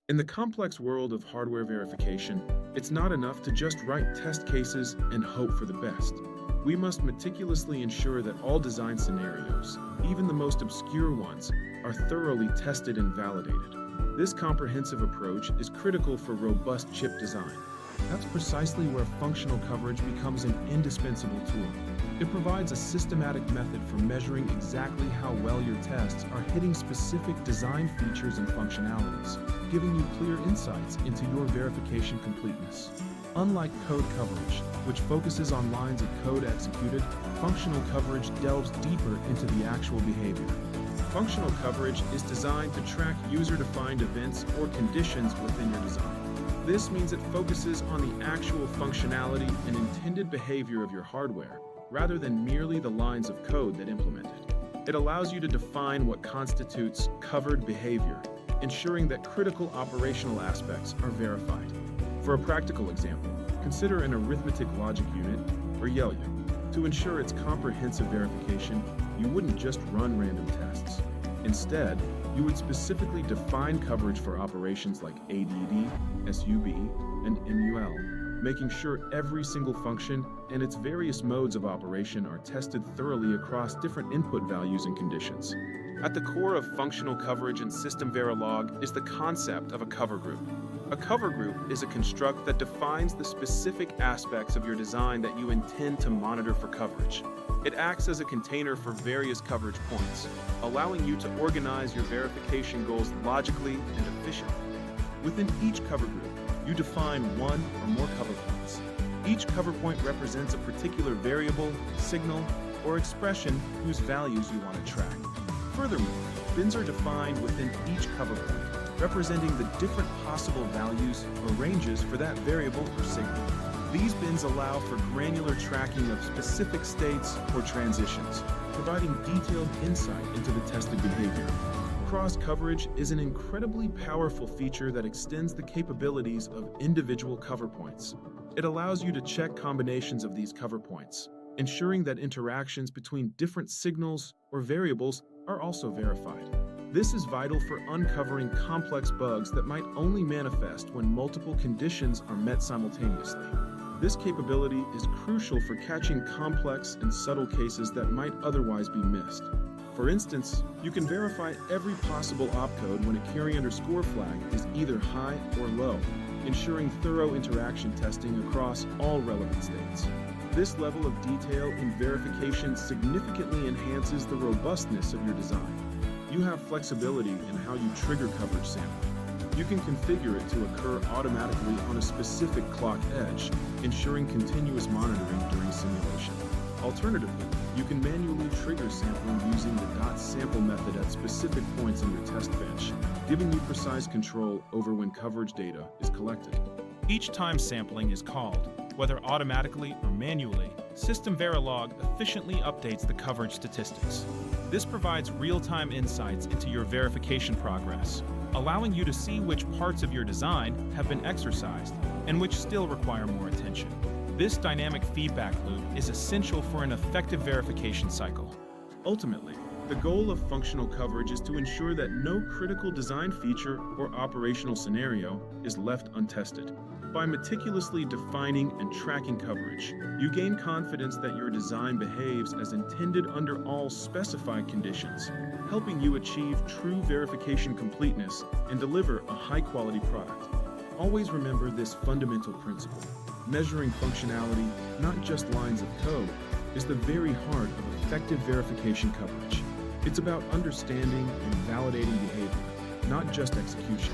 In the complex world of hardware verification, it's not enough to just write test cases and hope for the best. We must meticulously ensure that all design scenarios, even the most obscure ones, are thoroughly tested and validated. This comprehensive approach is critical for robust chip design. That's precisely where functional coverage becomes an indispensable tool. It provides a systematic method for measuring exactly how well your tests are hitting specific design features and functionalities, giving you clear insights into your verification completeness. Unlike code coverage, which focuses on lines of code executed, functional coverage delves deeper into the actual behavior. Functional coverage is designed to track user-defined events or conditions within your design. This means it focuses on the actual functionality and intended behavior of your hardware, rather than merely the lines of code that implement it. It allows you to define what constitutes covered behavior, ensuring that critical operational aspects are verified. For a practical example, consider an arithmetic logic unit, or YLU. To ensure its comprehensive verification, you wouldn't just run random tests. Instead, you would specifically define coverage for operations like ADD, SUB, and MUL, making sure every single function and its various modes of operation are tested thoroughly across different input values and conditions. At the core of functional coverage in SystemVerilog is the concept of a cover group. A cover group is a construct that defines the specific aspects of your design that you intend to monitor for coverage. It acts as a container for various coverage points, allowing you to organize your verification goals logically and efficiently. Within each cover group, you define one or more cover points. Each cover point represents a particular variable, signal, or expression whose values you want to track. Furthermore, bins are defined within each cover point, representing the different possible values or ranges for that variable or signal. These bins allow for granular tracking of specific states or transitions, providing detailed insight into the tested behavior. Cross coverage is an incredibly powerful feature that extends the capabilities of individual cover points. It allows you to check combinations of these cover points, ensuring that interactions between different signals or variables are also verified. This is vital for uncovering complex bugs that might only manifest when multiple conditions are met simultaneously. This capability is crucial for catching complex and subtle cases that might otherwise be missed. For instance, you can verify every possible opcode when a carry underscore flag is either high or low, ensuring thorough interaction testing across all relevant states. This level of detail in verification significantly enhances the robustness of your design. You have flexibility in how you trigger coverage sampling. You can configure it to occur automatically on a specific clock edge, ensuring continuous monitoring during simulation. Alternatively, you can manually trigger sampling using the .sample method at specific points in your test bench, giving you precise control over when coverage data is collected. Each time sampling is called, whether automatically or manually, SystemVerilog efficiently updates the coverage statistics. This provides real-time insights into your verification progress, allowing you to see which parts of your design have been exercised and which still require more attention. This dynamic feedback loop is essential for an effective verification cycle. Ultimately, the goal of functional coverage is to ensure that no critical design feature or operational scenario is left untested. By meticulously defining and tracking coverage, you gain confidence that your design behaves as intended under all specified conditions, helping you achieve true verification completeness and deliver a high-quality product. Always remember this fundamental principle. Measuring functionality, not just lines of code, is the very heart of effective verification coverage. It's about understanding and validating behavior, not just execution.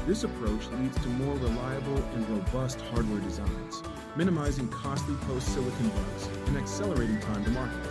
This approach leads to more reliable and robust hardware designs, minimizing costly post-silicon bugs and accelerating time to market.